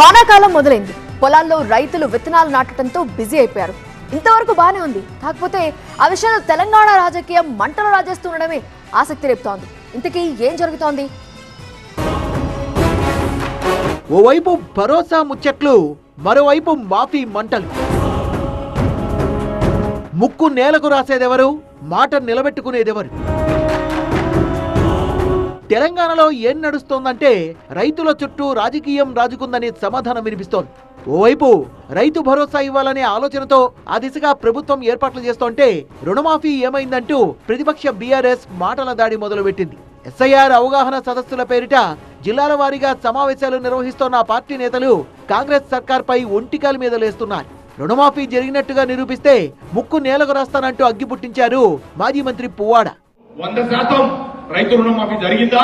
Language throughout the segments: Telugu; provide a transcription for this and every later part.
వానాకాలం మొదలైంది. పొలాల్లో రైతులు విత్తనాలు నాటడంతో బిజీ అయిపోయారు. ఇంతవరకు బానే ఉంది. కాకపోతే ఆ విషయంలో తెలంగాణ రాజకీయం మంటలు రాజేస్తుండడమే ఆసక్తి రేపుతోంది. ఇంతకీ ఏం జరుగుతోంది? ఓవైపు భరోసా ముచ్చట్లు, మరోవైపు మాఫీ మంటలు. ముక్కు నేలకు రాసేదెవరు, మాట నిలబెట్టుకునేదెవరు? తెలంగాణలో ఏం నడుస్తోందంటే రైతుల చుట్టూ రాజకీయం రాజుకుందనే సమాధానం వినిపిస్తోంది. ఓవైపు రైతు భరోసా ఇవ్వాలనే ఆలోచనతో ఆ దిశగా ప్రభుత్వం ఏర్పాట్లు చేస్తోంటే రుణమాఫీ ఏమైందంటూ ప్రతిపక్ష బీఆర్ఎస్ మాటల దాడి మొదలుపెట్టింది. ఎస్ఐఆర్ అవగాహన సదస్సుల పేరిట జిల్లాల వారీగా సమావేశాలు నిర్వహిస్తోన్న పార్టీ నేతలు కాంగ్రెస్ సర్కార్పై ఒంటికాల మీద లేస్తున్నారు. రుణమాఫీ జరిగినట్టుగా నిరూపిస్తే ముక్కు నేలకు రాస్తానంటూ అగ్గి పుట్టించారు మాజీ మంత్రి పువ్వాడ. 100% రైతు రుణమాఫీ జరిగిందా?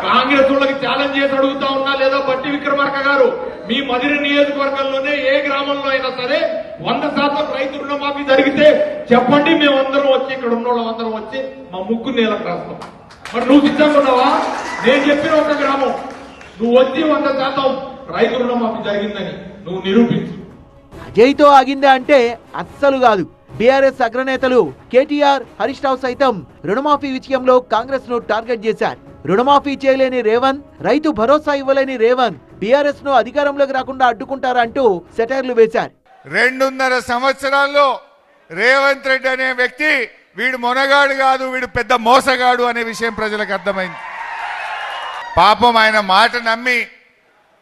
కాంగ్రెస్ వాళ్ళకి ఛాలెంజ్ చేసి అడుగుతా ఉన్నా లేదా బట్టి విక్రమార్క గారు, మీ మదిరి నియోజకవర్గంలోనే ఏ గ్రామంలో అయినా సరే 100% రైతు రుణమాఫీ జరిగితే చెప్పండి, మేమందరం వచ్చి ఇక్కడ ఉన్న వాళ్ళందరం వచ్చి మా ముక్కు నేలకు రాస్తాం. మరి నువ్వు సిద్ధంగా ఉన్నావా? నేను చెప్పిన ఒక గ్రామం నువ్వు వచ్చి 100% రైతు రుణమాఫీ జరిగిందని నువ్వు నిరూపించు. అజయ్తో ఆగిందా అంటే అస్సలు కాదు. బీఆర్ఎస్ అగ్రనేతలు కేటీఆర్, హరీష్ రావు సైతం రుణమాఫీ విషయంలో కాంగ్రెస్ ను టార్గెట్ చేశారు. రుణమాఫీ చేయలేని రేవంత్, రైతు భరోసా ఇవ్వలేని రేవంత్ బీఆర్ఎస్ ను అధికారంలోకి రాకుండా అడ్డుకుంటారంటూ సెటైర్లు వేశారు. 2.5 సంవత్సరాల్లో రేవంత్ రెడ్డి అనే వ్యక్తి వీడు మొనగాడు కాదు, వీడు పెద్ద మోసగాడు అనే విషయం ప్రజలకు అర్థమైంది. పాపం ఆయన మాట నమ్మి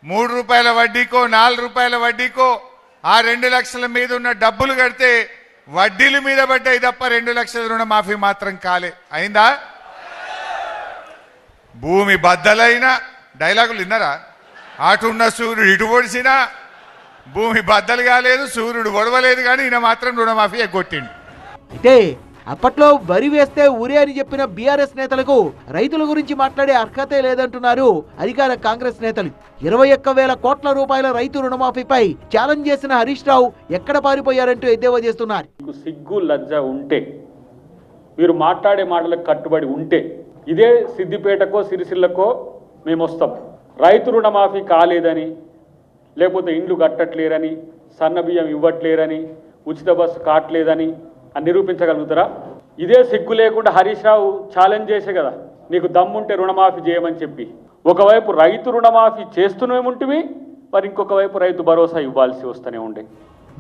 3 రూపాయల వడ్డీకో 4 రూపాయల వడ్డీకో ఆ 2 లక్షల మీద ఉన్న డబ్బులు కడితే వడ్డీల మీద పడ్డాయి తప్ప 2 లక్షల రుణమాఫీ మాత్రం కాలే. అయిందా? భూమి బద్దలైన డైలాగులు విన్నారా? అటున్న సూర్యుడు ఇటు పొడిచినా భూమి బద్దలు కాలేదు, సూర్యుడు ఒడవలేదు, కానీ ఈయన మాత్రం రుణమాఫీ ఎగ్గొట్టిండు. అయితే అప్పట్లో వరి వేస్తే ఊరే అని చెప్పిన బీఆర్ఎస్ నేతలకు రైతుల గురించి మాట్లాడే అర్హతే లేదంటున్నారు అధికార కాంగ్రెస్ నేతలు. 21,000 కోట్ల రూపాయల రైతు రుణమాఫీపై ఛాలెంజ్ చేసిన హరీష్ రావు ఎక్కడ పారిపోయారంటూ ఎద్దేవా చేస్తున్నారు. సిగ్గు లజ్జ ఉంటే, మీరు మాట్లాడే మాటలకు కట్టుబడి ఉంటే, ఇదే సిద్దిపేటకో సిరిసిల్లకో మేము వస్తాం. రైతు రుణమాఫీ కాలేదని, లేకపోతే ఇండ్లు కట్టట్లేరని, సన్న బియ్యం ఇవ్వట్లేరని, ఉచిత బస్సు కావట్లేదని అని నిరూపించగలుగుతారా? ఇదే సిగ్గు లేకుండా హరీష్ రావు ఛాలెంజ్ చేసే కదా నీకు దమ్ముంటే రుణమాఫీ చేయమని చెప్పి. ఒకవైపు రైతు రుణమాఫీ చేస్తూనే ఉంటివి, మరి ఇంకొక వైపు రైతు భరోసా ఇవ్వాల్సి వస్తూనే ఉండే.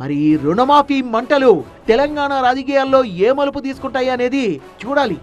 మరి ఈ రుణమాఫీ మంటలు తెలంగాణ రాజకీయాల్లో ఏ మలుపు తీసుకుంటాయి అనేది చూడాలి.